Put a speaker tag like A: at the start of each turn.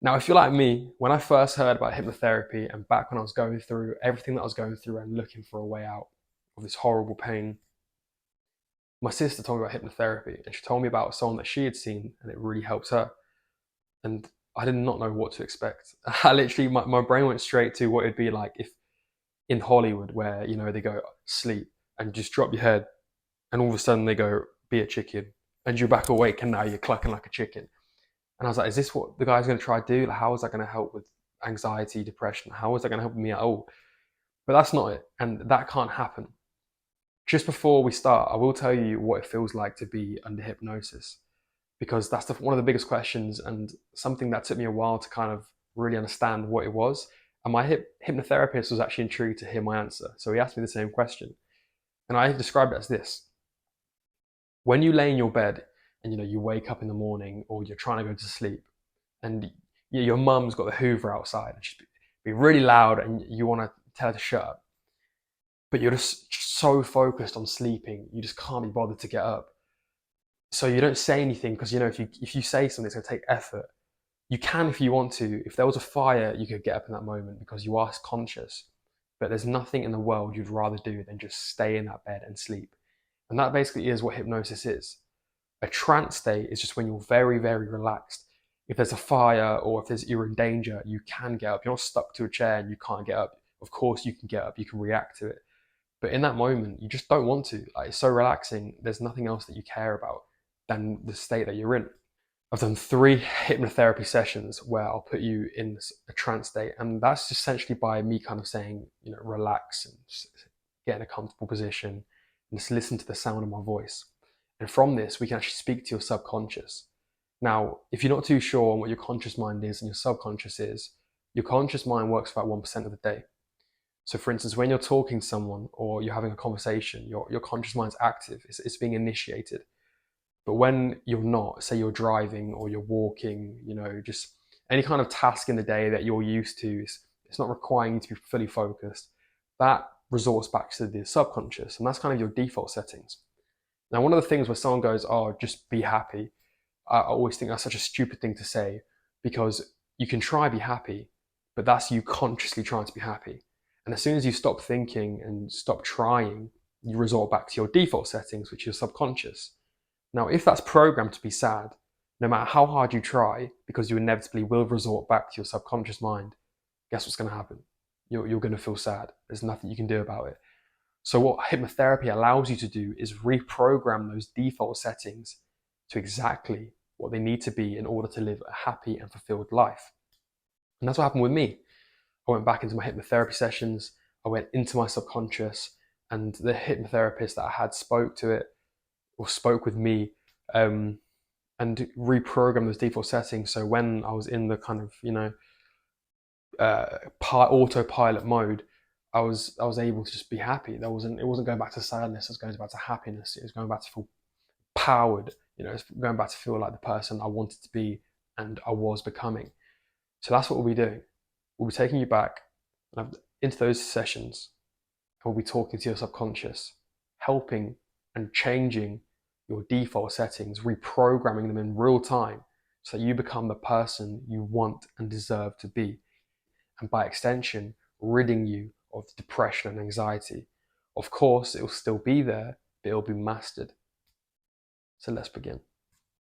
A: Now, if you're like me, when I first heard about hypnotherapy and back when I was going through everything that I was going through and looking for a way out of this horrible pain, my sister told me about hypnotherapy and she told me about someone that she had seen and it really helped her. And I did not know what to expect. I literally, my brain went straight to what it'd be like if in Hollywood, where, they go sleep and just drop your head and all of a sudden they go, be a chicken. And you're back awake and now you're clucking like a chicken. And I was like, is this what the guy's going to try to do? Like, how is that going to help with anxiety, depression? How is that going to help me at all? But that's not it. And that can't happen. Just before we start, I will tell you what it feels like to be under hypnosis, because that's one of the biggest questions and something that took me a while to kind of really understand what it was. And my hypnotherapist was actually intrigued to hear my answer. So he asked me the same question. And I described it as this: when you lay in your bed and you wake up in the morning or you're trying to go to sleep and your mum's got the Hoover outside and she's be really loud and you want to tell her to shut up, but you're just so focused on sleeping, you just can't be bothered to get up. So you don't say anything because if you say something, it's going to take effort. You can if you want to. If there was a fire, you could get up in that moment because you are conscious. But there's nothing in the world you'd rather do than just stay in that bed and sleep. And that basically is what hypnosis is. A trance state is just when you're very, very relaxed. If there's a fire or if you're in danger, you can get up. You're not stuck to a chair and you can't get up. Of course you can get up, you can react to it. But in that moment, you just don't want to. Like, it's so relaxing. There's nothing else that you care about than the state that you're in. I've done 3 hypnotherapy sessions where I'll put you in a trance state. And that's essentially by me kind of saying, relax and get in a comfortable position and just listen to the sound of my voice. And from this, we can actually speak to your subconscious. Now, if you're not too sure on what your conscious mind is and your subconscious is, your conscious mind works about 1% of the day. So for instance, when you're talking to someone or you're having a conversation, your conscious mind's active, it's being initiated. But when you're not, say you're driving or you're walking, just any kind of task in the day that you're used to, it's not requiring you to be fully focused. That resorts back to the subconscious, and that's kind of your default settings. Now, one of the things where someone goes, oh, just be happy, I always think that's such a stupid thing to say, because you can try be happy, but that's you consciously trying to be happy. And as soon as you stop thinking and stop trying, you resort back to your default settings, which is your subconscious. Now, if that's programmed to be sad, no matter how hard you try, because you inevitably will resort back to your subconscious mind, guess what's going to happen? You're going to feel sad. There's nothing you can do about it. So what hypnotherapy allows you to do is reprogram those default settings to exactly what they need to be in order to live a happy and fulfilled life. And that's what happened with me. I went back into my hypnotherapy sessions, I went into my subconscious, and the hypnotherapist that I had spoke to it, or spoke with me, and reprogrammed those default settings. So when I was in the kind of, autopilot mode, I was able to just be happy. It wasn't going back to sadness, it was going back to happiness. It was going back to feel powered, it's going back to feel like the person I wanted to be and I was becoming. So that's what we'll be doing. We'll be taking you back into those sessions, and we'll be talking to your subconscious, helping and changing your default settings, reprogramming them in real time so that you become the person you want and deserve to be. And by extension, ridding you of depression and anxiety. Of course, it will still be there, but it will be mastered. So let's begin.